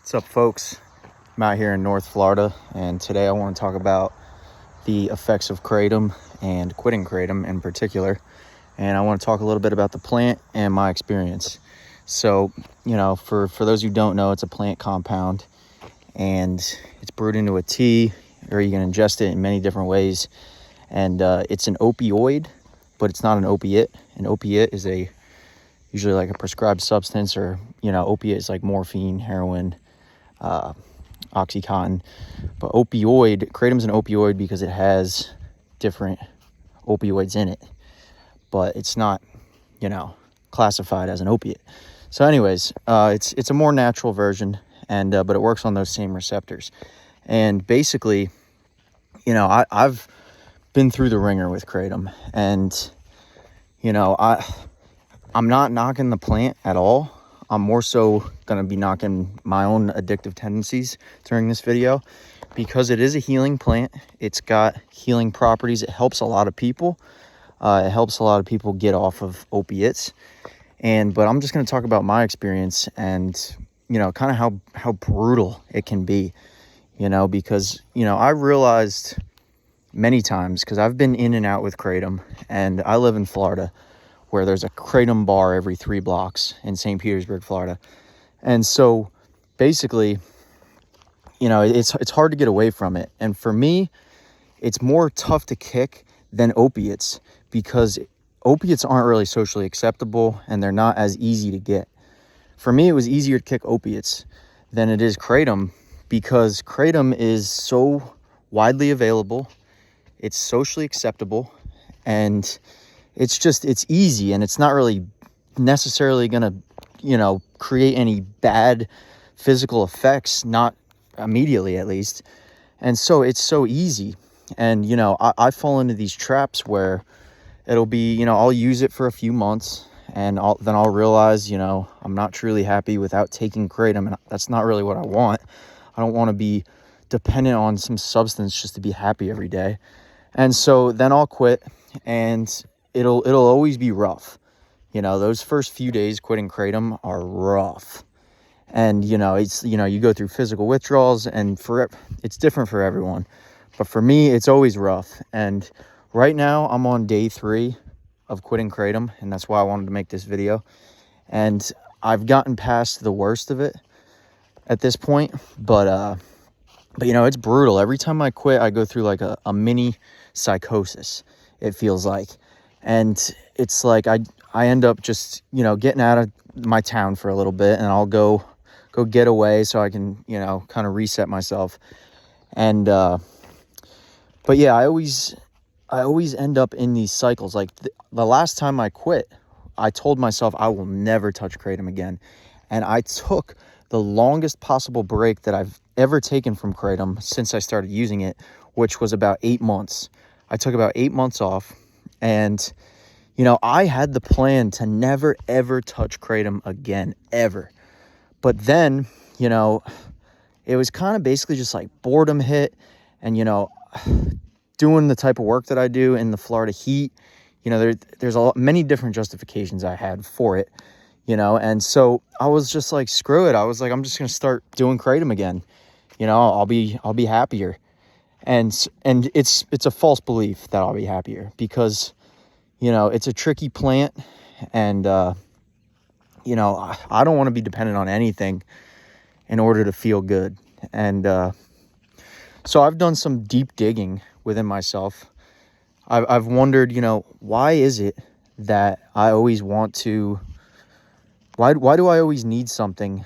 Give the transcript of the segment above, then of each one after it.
What's up, folks? I'm out here in North Florida, and today I want to talk about the effects of Kratom and quitting Kratom in particular. And I want to talk a little bit about the plant and my experience. So, for those who don't know, it's a plant compound, and it's brewed into a tea, or you can ingest it in many different ways. And it's an opioid, but it's not an opiate. An opiate is usually like a prescribed substance, or opiate is like morphine, heroin, Oxycontin. But Kratom's an opioid because it has different opioids in it, but it's not classified as an opiate. So anyways, it's a more natural version, and but it works on those same receptors. And basically, I've been through the ringer with Kratom, and I'm not knocking the plant at all. I'm more so going to be knocking my own addictive tendencies during this video, because it is a healing plant. It's got healing properties. It helps a lot of people. It helps a lot of people get off of opiates. But I'm just going to talk about my experience and, kind of how brutal it can be, because, I realized many times, because I've been in and out with Kratom, and I live in Florida, where there's a Kratom bar every 3 blocks in St. Petersburg, Florida. And so basically, it's hard to get away from it. And for me, it's more tough to kick than opiates, because opiates aren't really socially acceptable and they're not as easy to get. For me, it was easier to kick opiates than it is Kratom, because Kratom is so widely available, it's socially acceptable, and it's easy, and it's not really necessarily going to, create any bad physical effects, not immediately at least. And so it's so easy. And, I fall into these traps where it'll be, I'll use it for a few months, and then I'll realize, I'm not truly happy without taking Kratom, and that's not really what I want. I don't want to be dependent on some substance just to be happy every day. And so then I'll quit, and it'll always be rough. Those first few days quitting Kratom are rough. And, it's, you go through physical withdrawals, and it's different for everyone. But for me, it's always rough. And right now I'm on day 3 of quitting Kratom, and that's why I wanted to make this video. And I've gotten past the worst of it at this point, but it's brutal. Every time I quit, I go through like a mini psychosis, it feels like. And it's like I end up just, getting out of my town for a little bit, and I'll go get away so I can, kind of reset myself. And but yeah, I always end up in these cycles. Like the last time I quit, I told myself I will never touch Kratom again. And I took the longest possible break that I've ever taken from Kratom since I started using it, which was about 8 months. I took about 8 months off, and I had the plan to never ever touch Kratom again, ever. But then, it was kind of basically just like boredom hit, and doing the type of work that I do in the Florida heat, there's many different justifications I had for it, and so I was just like, screw it. I was like, I'm just gonna start doing Kratom again. I'll be happier. And it's a false belief that I'll be happier, because it's a tricky plant, and I don't want to be dependent on anything in order to feel good. And so I've done some deep digging within myself. I've wondered, why is it that I always want to, why do I always need something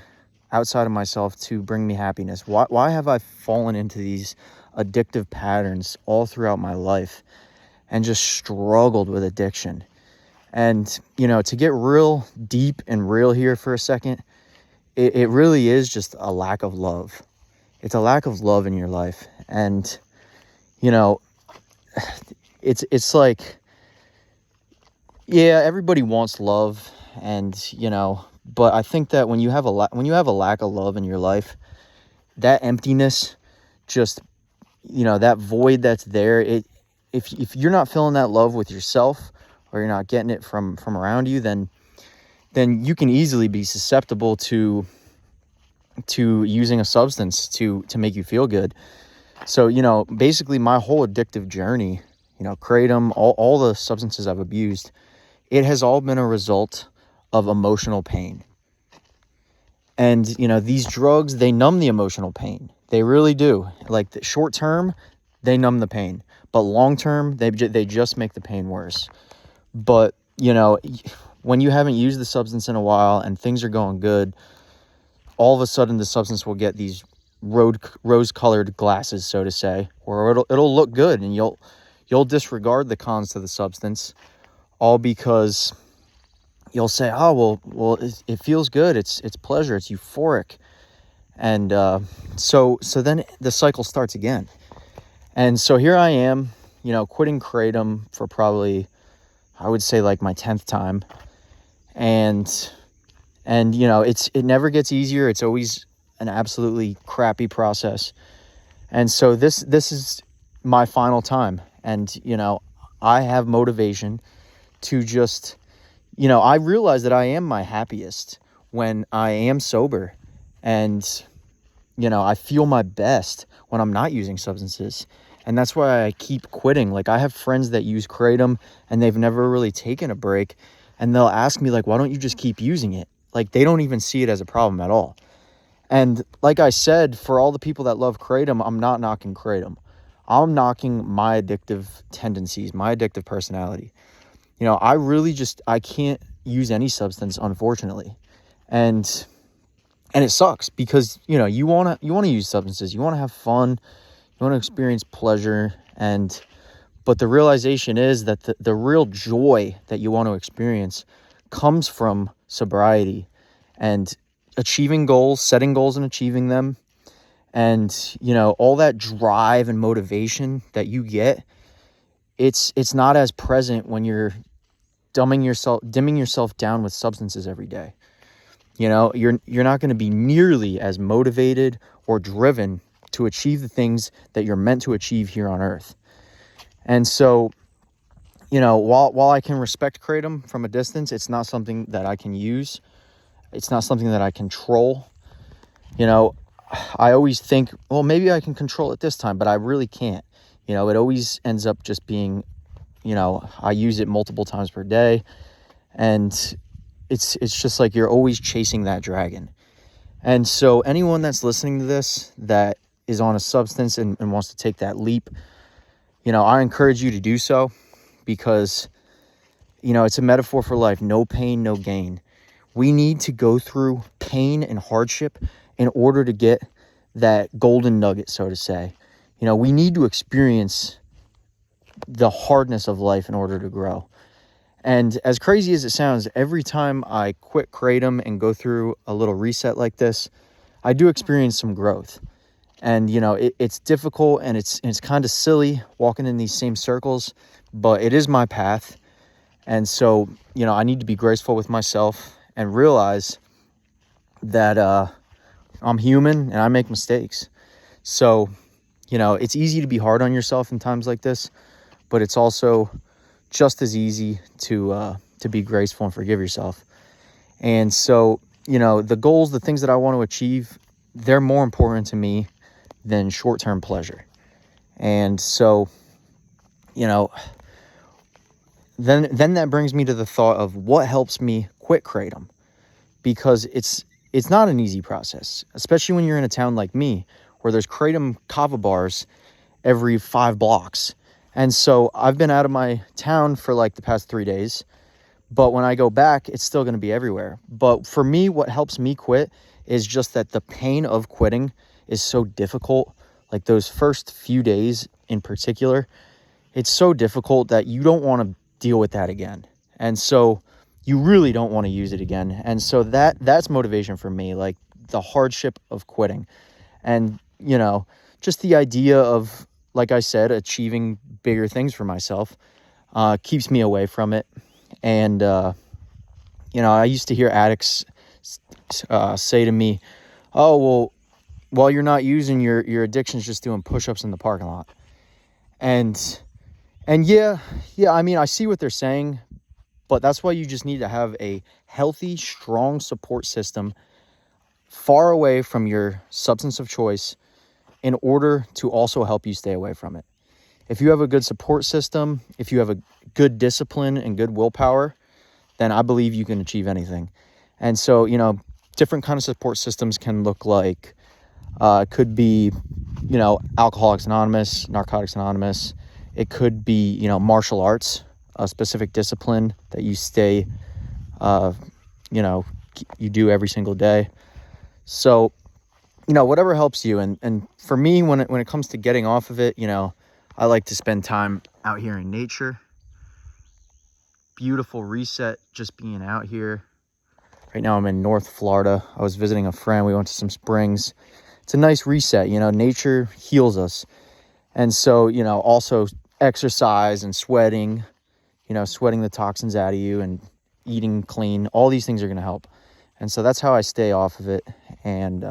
outside of myself to bring me happiness? Why have I fallen into these addictive patterns all throughout my life and just struggled with addiction? And, to get real deep and real here for a second, it really is just a lack of love. It's a lack of love in your life. And, it's like, yeah, everybody wants love, and, but I think that when you have a lack of love in your life, that emptiness, just, that void that's there, if you're not feeling that love with yourself, or you're not getting it from around you, then you can easily be susceptible to, to using a substance to make you feel good. So, you know, basically my whole addictive journey, you know, Kratom, all the substances I've abused, it has all been a result of emotional pain. And, you know, these drugs, they numb the emotional pain. They really do. Like the short term, they numb the pain. But long term, they just make the pain worse. But, you know, when you haven't used the substance in a while and things are going good, all of a sudden the substance will get these rose-colored glasses, so to say, or it'll look good, and you'll disregard the cons to the substance, all because you'll say, oh, well, it feels good. It's pleasure. It's euphoric. And so then the cycle starts again. And so here I am, you know, quitting Kratom for probably, I would say, like my 10th time. And you know, it never gets easier. It's always an absolutely crappy process. And so this is my final time. And, you know, I have motivation to just, you know, I realize that I am my happiest when I am sober, and, you know, I feel my best when I'm not using substances. And that's why I keep quitting. Like, I have friends that use Kratom and they've never really taken a break, and they'll ask me, like, why don't you just keep using it? Like, they don't even see it as a problem at all. And like I said, for all the people that love Kratom, I'm not knocking Kratom. I'm knocking my addictive tendencies, my addictive personality. You know, I can't use any substance, unfortunately. And it sucks because, you know, you want to use substances. You want to have fun. You want to experience pleasure. But the realization is that the real joy that you want to experience comes from sobriety and achieving goals, setting goals and achieving them. And, you know, all that drive and motivation that you get, it's not as present when you're dimming yourself down with substances every day. You know, you're not going to be nearly as motivated or driven to achieve the things that you're meant to achieve here on earth. And so, you know, while I can respect Kratom from a distance, it's not something that I can use. It's not something that I control. You know, I always think, well, maybe I can control it this time, but I really can't. You know, it always ends up just being, you know, I use it multiple times per day, and it's just like you're always chasing that dragon. And so anyone that's listening to this that is on a substance and wants to take that leap, you know, I encourage you to do so, because, you know, it's a metaphor for life. No pain, no gain. We need to go through pain and hardship in order to get that golden nugget, so to say. You know, we need to experience the hardness of life in order to grow. And as crazy as it sounds, every time I quit Kratom and go through a little reset like this, I do experience some growth. And, you know, it's difficult, and it's kind of silly walking in these same circles, but it is my path. And so, you know, I need to be graceful with myself and realize that I'm human and I make mistakes. So, you know, it's easy to be hard on yourself in times like this, but it's also just as easy to be graceful and forgive yourself. And so, you know, the goals, the things that I want to achieve, they're more important to me than short-term pleasure. And so, you know, then that brings me to the thought of what helps me quit Kratom, because it's not an easy process, especially when you're in a town like me where there's Kratom kava bars every 5 blocks. And so I've been out of my town for like the past 3 days, but when I go back, it's still going to be everywhere. But for me, what helps me quit is just that the pain of quitting is so difficult. Like those first few days in particular, it's so difficult that you don't want to deal with that again. And so you really don't want to use it again. And so that's motivation for me, like the hardship of quitting. And, you know, just the idea of, like I said, achieving bigger things for myself keeps me away from it. And, you know, I used to hear addicts say to me, oh, well, while you're not using, your addiction's just doing push-ups in the parking lot. And yeah, I mean, I see what they're saying, but that's why you just need to have a healthy, strong support system far away from your substance of choice in order to also help you stay away from it. If you have a good support system, if you have a good discipline and good willpower, then I believe you can achieve anything. And so, you know, different kind of support systems can look like, could be, you know, Alcoholics Anonymous, Narcotics Anonymous. It could be, you know, martial arts, a specific discipline that you stay, you know, you do every single day. So, you know, whatever helps you. And for me, when it comes to getting off of it, you know, I like to spend time out here in nature. Beautiful reset just being out here. Right now I'm in North Florida. I was visiting a friend. We went to some springs. It's a nice reset. You know, nature heals us. And so, you know, also exercise and sweating, you know, sweating the toxins out of you and eating clean. All these things are going to help. And so that's how I stay off of it. And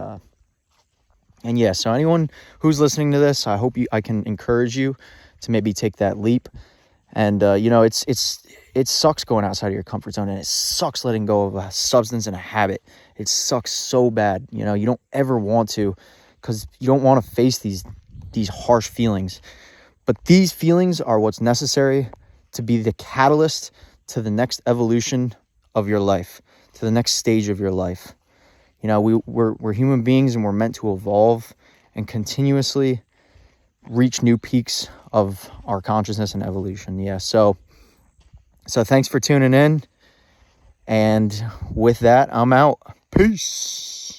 yeah, so anyone who's listening to this, I hope I can encourage you to maybe take that leap. And, you know, it sucks going outside of your comfort zone, and it sucks letting go of a substance and a habit. It sucks so bad. You know, you don't ever want to, because you don't want to face these harsh feelings. But these feelings are what's necessary to be the catalyst to the next evolution of your life, to the next stage of your life. You know, we're human beings, and we're meant to evolve and continuously reach new peaks of our consciousness and evolution. Yeah, so thanks for tuning in. And with that, I'm out. Peace.